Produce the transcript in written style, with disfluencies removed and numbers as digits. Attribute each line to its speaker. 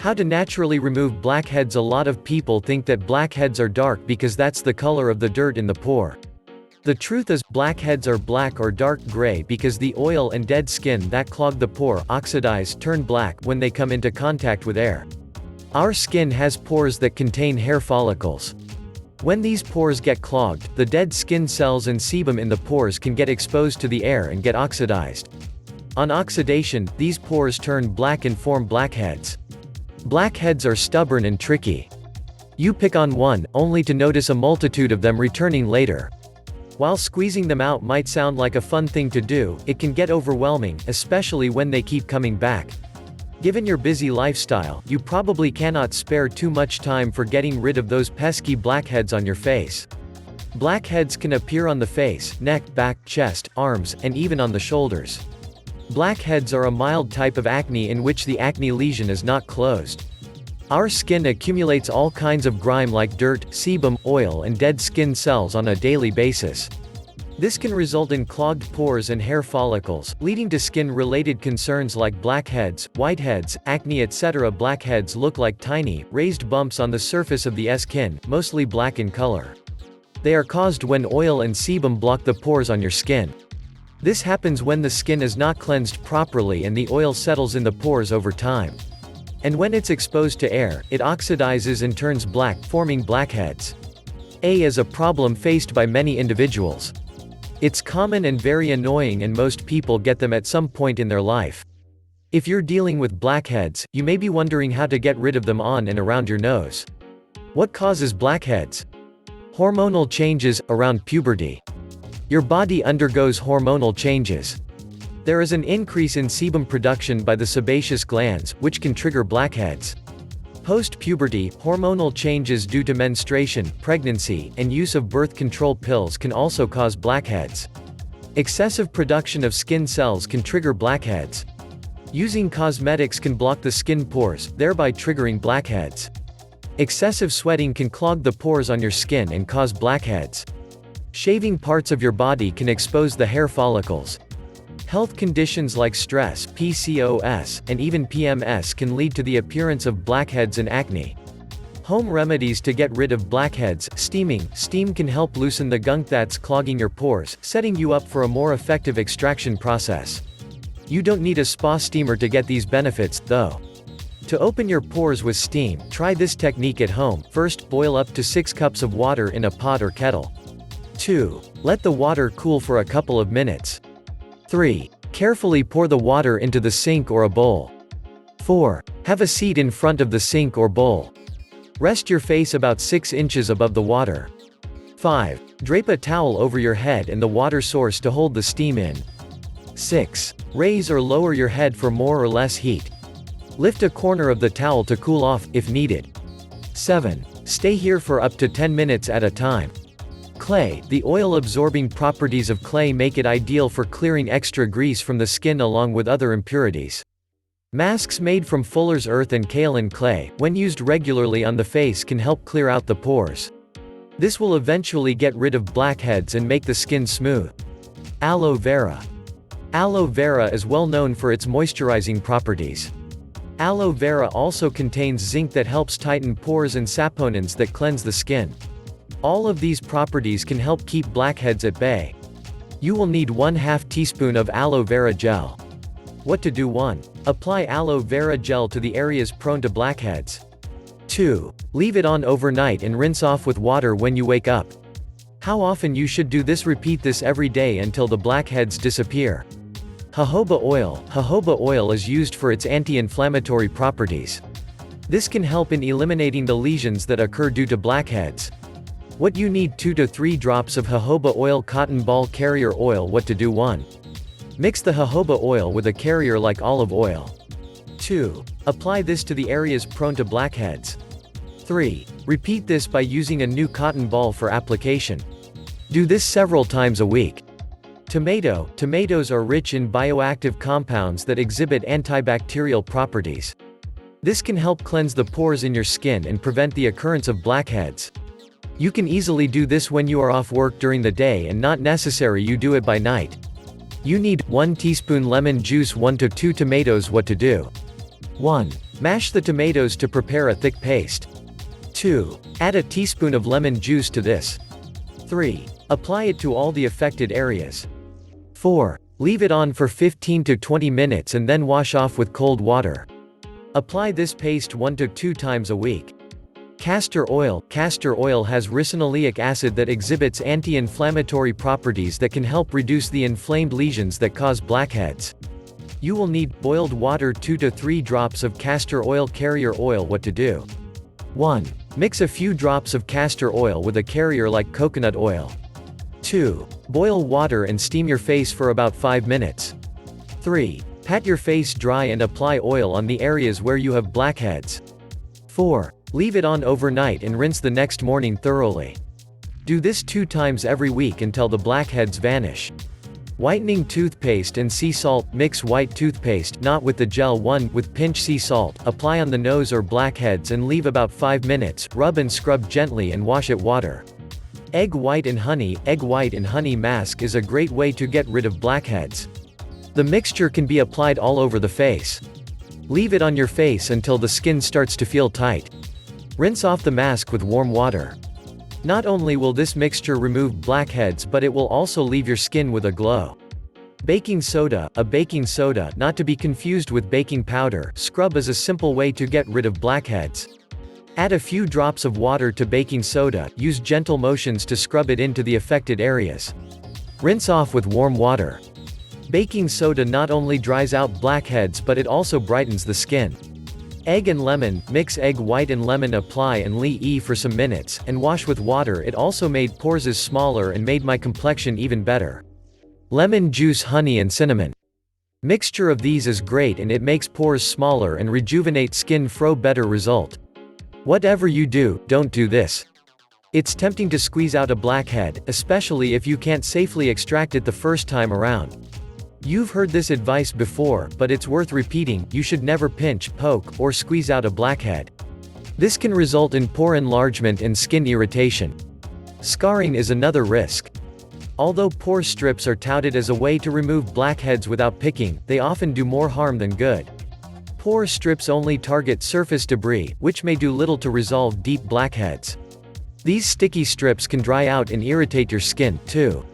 Speaker 1: How to naturally remove blackheads. A lot of people think that blackheads are dark because that's the color of the dirt in the pore. The truth is, blackheads are black or dark gray because the oil and dead skin that clog the pore, oxidize, turn black when they come into contact with air. Our skin has pores that contain hair follicles. When these pores get clogged, the dead skin cells and sebum in the pores can get exposed to the air and get oxidized. On oxidation, these pores turn black and form blackheads. Blackheads are stubborn and tricky. You pick on one, only to notice a multitude of them returning later. While squeezing them out might sound like a fun thing to do, it can get overwhelming, especially when they keep coming back. Given your busy lifestyle, you probably cannot spare too much time for getting rid of those pesky blackheads on your face. Blackheads can appear on the face, neck, back, chest, arms, and even on the shoulders. Blackheads are a mild type of acne in which the acne lesion is not closed. Our skin accumulates all kinds of grime like dirt, sebum, oil and dead skin cells on a daily basis. This can result in clogged pores and hair follicles, leading to skin-related concerns like blackheads, whiteheads, acne etc. Blackheads look like tiny, raised bumps on the surface of the skin, mostly black in color. They are caused when oil and sebum block the pores on your skin. This happens when the skin is not cleansed properly and the oil settles in the pores over time. And when it's exposed to air, it oxidizes and turns black, forming blackheads. Is a problem faced by many individuals. It's common and very annoying and most people get them at some point in their life. If you're dealing with blackheads, you may be wondering how to get rid of them on and around your nose. What causes blackheads? Hormonal changes, around puberty. Your body undergoes hormonal changes. There is an increase in sebum production by the sebaceous glands, which can trigger blackheads. Post-puberty, hormonal changes due to menstruation, pregnancy, and use of birth control pills can also cause blackheads. Excessive production of skin cells can trigger blackheads. Using cosmetics can block the skin pores, thereby triggering blackheads. Excessive sweating can clog the pores on your skin and cause blackheads. Shaving parts of your body can expose the hair follicles. Health conditions like stress, PCOS, and even PMS can lead to the appearance of blackheads and acne. Home remedies to get rid of blackheads. Steaming. Steam can help loosen the gunk that's clogging your pores, setting you up for a more effective extraction process. You don't need a spa steamer to get these benefits, though. To open your pores with steam, try this technique at home. First, boil up to 6 cups of water in a pot or kettle. 2. Let the water cool for a couple of minutes. 3. Carefully pour the water into the sink or a bowl. 4. Have a seat in front of the sink or bowl. Rest your face about 6 inches above the water. 5. Drape a towel over your head and the water source to hold the steam in. 6. Raise or lower your head for more or less heat. Lift a corner of the towel to cool off, if needed. 7. Stay here for up to 10 minutes at a time. Clay. The oil-absorbing properties of clay make it ideal for clearing extra grease from the skin along with other impurities. Masks made from Fuller's earth and kaolin clay, when used regularly on the face, can help clear out the pores. This will eventually get rid of blackheads and make the skin smooth. Aloe vera. Aloe vera is well known for its moisturizing properties. Aloe vera also contains zinc that helps tighten pores and saponins that cleanse the skin. All of these properties can help keep blackheads at bay. You will need 1/2 teaspoon of aloe vera gel. What to do? 1. Apply aloe vera gel to the areas prone to blackheads. 2. Leave it on overnight and rinse off with water when you wake up. How often you should do this? Repeat this every day until the blackheads disappear. Jojoba oil. Jojoba oil is used for its anti-inflammatory properties. This can help in eliminating the lesions that occur due to blackheads. What you need: 2 to 3 drops of jojoba oil. Cotton ball carrier oil. What to do? 1. Mix the jojoba oil with a carrier like olive oil. 2. Apply this to the areas prone to blackheads. 3. Repeat this by using a new cotton ball for application. Do this several times a week. Tomato. Tomatoes are rich in bioactive compounds that exhibit antibacterial properties. This can help cleanse the pores in your skin and prevent the occurrence of blackheads. You can easily do this when you are off work during the day and not necessary you do it by night. You need 1 teaspoon lemon juice, 1 to 2 tomatoes. What to do? 1. Mash the tomatoes to prepare a thick paste. 2. Add a teaspoon of lemon juice to this. 3. Apply it to all the affected areas. 4. Leave it on for 15 to 20 minutes and then wash off with cold water. Apply this paste 1 to 2 times a week. Castor oil. Castor oil has ricinoleic acid that exhibits anti-inflammatory properties that can help reduce the inflamed lesions that cause blackheads. You will need boiled water 2 to 3 drops of castor oil. Carrier oil. What to do? 1. Mix a few drops of castor oil with a carrier like coconut oil. 2. Boil water and steam your face for about 5 minutes. 3. Pat your face dry and apply oil on the areas where you have blackheads. 4. Leave it on overnight and rinse the next morning thoroughly. Do this 2 times every week until the blackheads vanish. Whitening toothpaste and sea salt. Mix white toothpaste, not with the gel one, with pinch sea salt, apply on the nose or blackheads and leave about 5 minutes, rub and scrub gently and wash it water. Egg white and honey. Egg white and honey mask is a great way to get rid of blackheads. The mixture can be applied all over the face. Leave it on your face until the skin starts to feel tight. Rinse off the mask with warm water. Not only will this mixture remove blackheads, but it will also leave your skin with a glow. Baking soda. A baking soda, not to be confused with baking powder, scrub is a simple way to get rid of blackheads. Add a few drops of water to baking soda, use gentle motions to scrub it into the affected areas. Rinse off with warm water. Baking soda not only dries out blackheads but it also brightens the skin. Egg and lemon. Mix egg white and lemon, apply and leave for some minutes, and wash with water. It also made pores smaller and made my complexion even better. Lemon juice, honey and cinnamon. Mixture of these is great and it makes pores smaller and rejuvenate skin for better result. Whatever you do, don't do this. It's tempting to squeeze out a blackhead, especially if you can't safely extract it the first time around. You've heard this advice before, but it's worth repeating. You should never pinch, poke, or squeeze out a blackhead. This can result in pore enlargement and skin irritation. Scarring is another risk. Although pore strips are touted as a way to remove blackheads without picking, they often do more harm than good. Pore strips only target surface debris, which may do little to resolve deep blackheads. These sticky strips can dry out and irritate your skin, too.